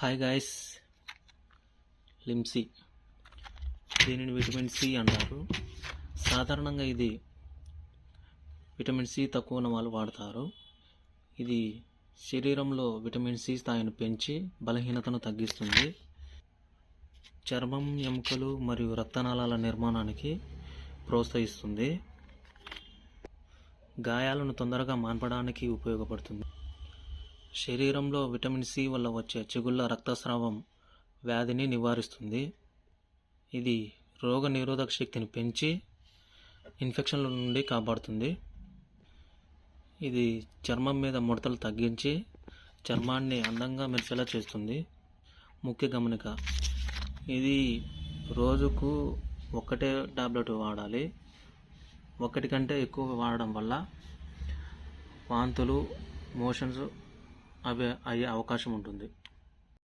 Hi guys, Limcee దీనిని vitamin C అంటారు. సాధారణంగా ఇది విటమిన్ సి తక్కువ ఉన్న వాళ్ళు వాడతారు. ఇది శరీరంలో విటమిన్ సి స్థాయిని పెంచి బలహీనతను తగ్గిస్తుంది. చర్మం, ఎముకలు మరియు రక్తనాళాల నిర్మాణానికి ప్రోత్సహిస్తుంది. గాయాలను తొందరగా మాన్పడానికి ఉపయోగపడుతుంది. శరీరంలో విటమిన్ సి వల్ల వచ్చే చిగుళ్ళ రక్తస్రావం వ్యాధిని నివారిస్తుంది. ఇది రోగ నిరోధక శక్తిని పెంచి ఇన్ఫెక్షన్ల నుండి కాపాడుతుంది. ఇది చర్మం మీద ముడతలు తగ్గించి చర్మాన్ని అందంగా మెరిసేలా చేస్తుంది. ముఖ్య గమనిక, ఇది రోజుకు ఒక్కటే టాబ్లెట్ వాడాలి. ఒకటి కంటే ఎక్కువ వాడడం వల్ల వాంతులు, మోషన్స్ అయ్యే అవకాశం ఉంటుంది.